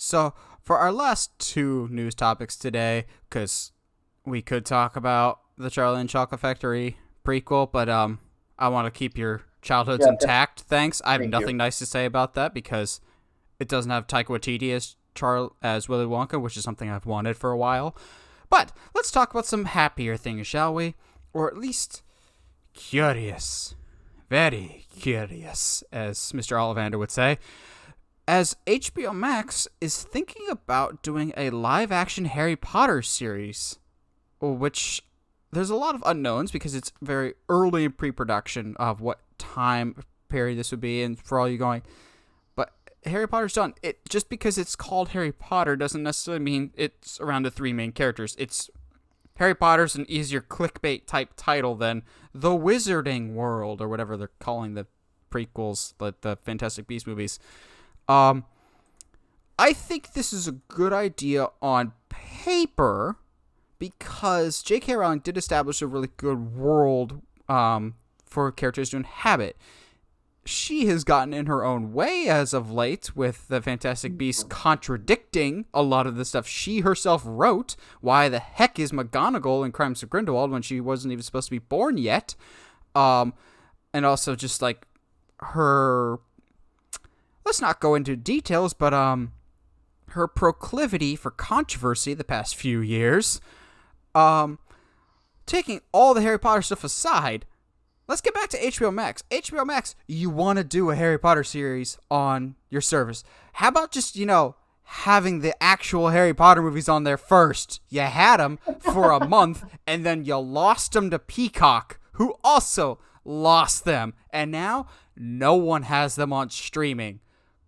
So, for our last two news topics today, because we could talk about the Charlie and Chocolate Factory prequel, but I want to keep your childhoods Yeah, intact. Thanks. I have thank you. nothing nice to say about that because it doesn't have Taika Waititi as Willy Wonka, which is something I've wanted for a while. But let's talk about some happier things, shall we? Or at least curious, very curious, as Mr. Ollivander would say, as HBO Max is thinking about doing a live action Harry Potter series, which there's a lot of unknowns because it's very early in pre production of what time period this would be. And for all you going, but Harry Potter's done. It just because it's called Harry Potter doesn't necessarily mean it's around the three main characters. It's Harry Potter's an easier clickbait type title than The Wizarding World or whatever they're calling the prequels, the Fantastic Beasts movies. Um, I think this is a good idea on paper because J.K. Rowling did establish a really good world for characters to inhabit. She has gotten in her own way as of late with the Fantastic Beasts contradicting a lot of the stuff she herself wrote. Why the heck is McGonagall in Crimes of Grindelwald when she wasn't even supposed to be born yet? And also just like her, let's not go into details, but her proclivity for controversy the past few years. Taking all the Harry Potter stuff aside, let's get back to HBO Max. HBO Max, you want to do a Harry Potter series on your service. How about just, having the actual Harry Potter movies on there first? You had them for a month, and then you lost them to Peacock, who also lost them. And now, no one has them on streaming.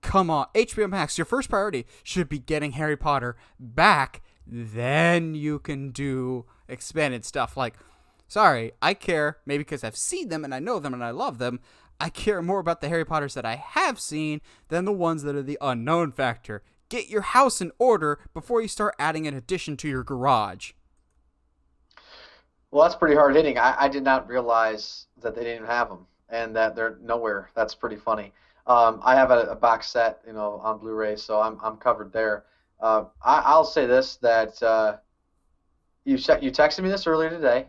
Come on, HBO Max, your first priority should be getting Harry Potter back. Then you can do expanded stuff like, sorry, I care, maybe because I've seen them and I know them and I love them, I care more about the Harry Potters that I have seen than the ones that are the unknown factor. Get your house in order before you start adding an addition to your garage. Well, that's pretty hard hitting. I did not realize that they didn't have them and that they're nowhere. That's pretty funny. I have a box set, on Blu-ray, so I'm covered there. I'll say this that you texted me this earlier today,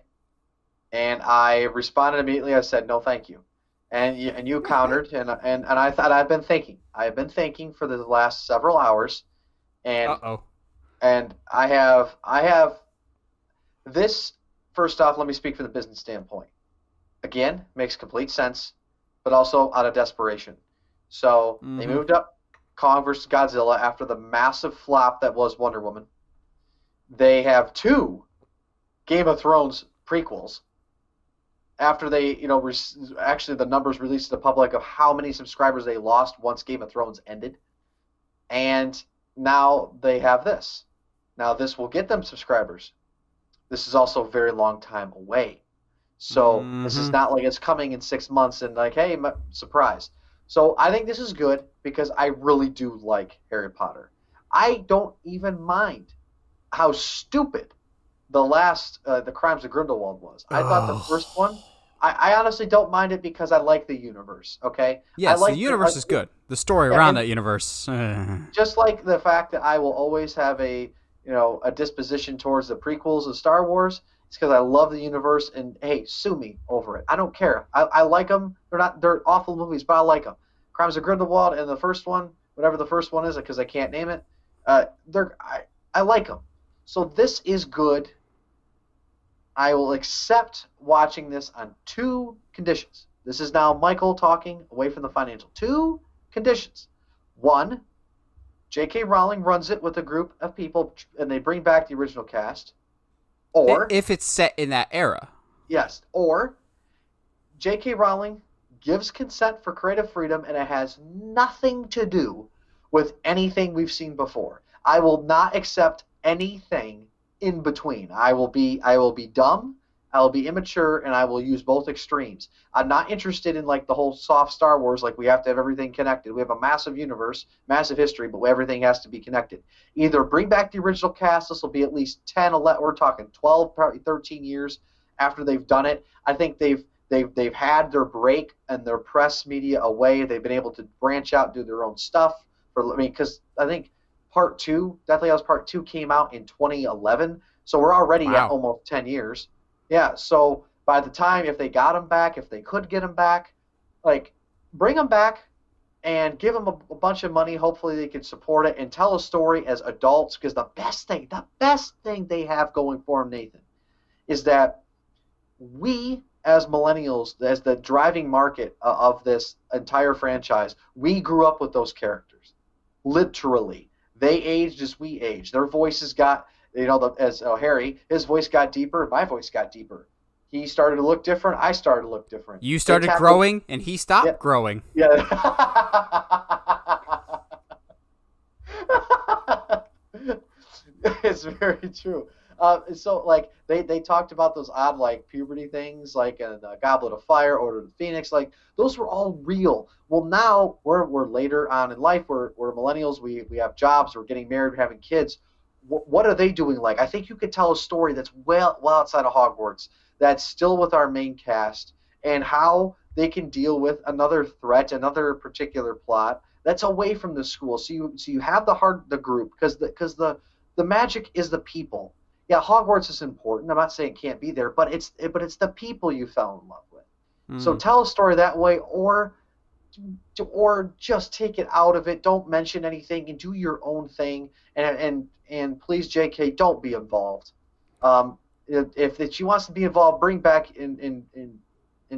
and I responded immediately. I said no, thank you, and you countered, and I thought I've been thinking. I have been thinking for the last several hours, and Uh-oh. and I have this. First off, let me speak from the business standpoint. Again, makes complete sense, but also out of desperation. So they Mm-hmm. moved up Kong versus Godzilla after the massive flop that was Wonder Woman. They have two Game of Thrones prequels after they, actually the numbers released to the public of how many subscribers they lost once Game of Thrones ended. And now they have this. Now this will get them subscribers. This is also a very long time away. So this is Mm-hmm. not like it's coming in 6 months and like, hey, surprise. So I think this is good because I really do like Harry Potter. I don't even mind how stupid the Crimes of Grindelwald was. I thought the first Oh. one, I honestly don't mind it because I like the universe. Okay, I Yes, the like universe is good. The story yeah, around and that universe. just like the fact that I will always have a disposition towards the prequels of Star Wars. It's because I love the universe, and hey, sue me over it. I don't care. I like them. They're awful movies, but I like them. Crimes of Grindelwald and the first one, whatever the first one is, because I can't name it. I like them. So this is good. I will accept watching this on two conditions. This is now Michael talking away from the financial. Two conditions. One, J.K. Rowling runs it with a group of people, and they bring back the original cast. Or, If it's set in that era. yes, or J.K. Rowling gives consent for creative freedom, and it has nothing to do with anything we've seen before. I will not accept anything in between. I will be dumb, I will be immature, and I will use both extremes. I'm not interested in like the whole soft Star Wars, like we have to have everything connected. We have a massive universe, massive history, but everything has to be connected. Either bring back the original cast. This will be at least 10, 11, we're talking 12, probably 13 years after they've done it. I think they've had their break and their press media away. They've been able to branch out and do their own stuff. Because I think Part Two, Deathly Hallows Part Two came out in 2011, so we're already at Wow. almost 10 years. Yeah, so by the time if they got him back, if they could get him back, like bring him back and give them a bunch of money. Hopefully, they can support it and tell a story as adults. Because the best thing they have going for them, Nathan, is that we as millennials, as the driving market of this entire franchise, we grew up with those characters. Literally, they aged as we aged. Their voices got, as Harry, his voice got deeper, my voice got deeper. He started to look different. I started to look different. You They started tackled, growing, and he yeah, stopped growing. yeah. It's very true. So like they talked about those odd like puberty things like in Goblet of Fire, Order of the Phoenix, like those were all real. Well, now we're later on in life. We're millennials. We have jobs. We're getting married. We're having kids. What are they doing? Like I think you could tell a story that's well outside of Hogwarts. That's still with our main cast and how they can deal with another threat, another particular plot that's away from the school. So you have the group because the magic is the people. Yeah, Hogwarts is important. I'm not saying it can't be there, but it's the people you fell in love with. So Mm. tell a story that way, or just take it out of it. Don't mention anything and do your own thing. And please, J.K., don't be involved. If she wants to be involved, bring back and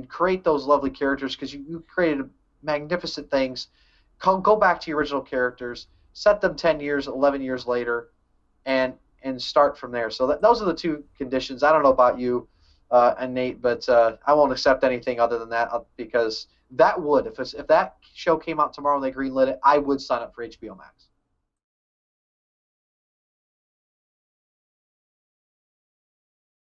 create those lovely characters because you created magnificent things. Go back to your original characters, set them 10 years, 11 years later, and start from there. So those are the two conditions. I don't know about you and Nate, but I won't accept anything other than that because that would if that show came out tomorrow and they greenlit it, I would sign up for HBO Max.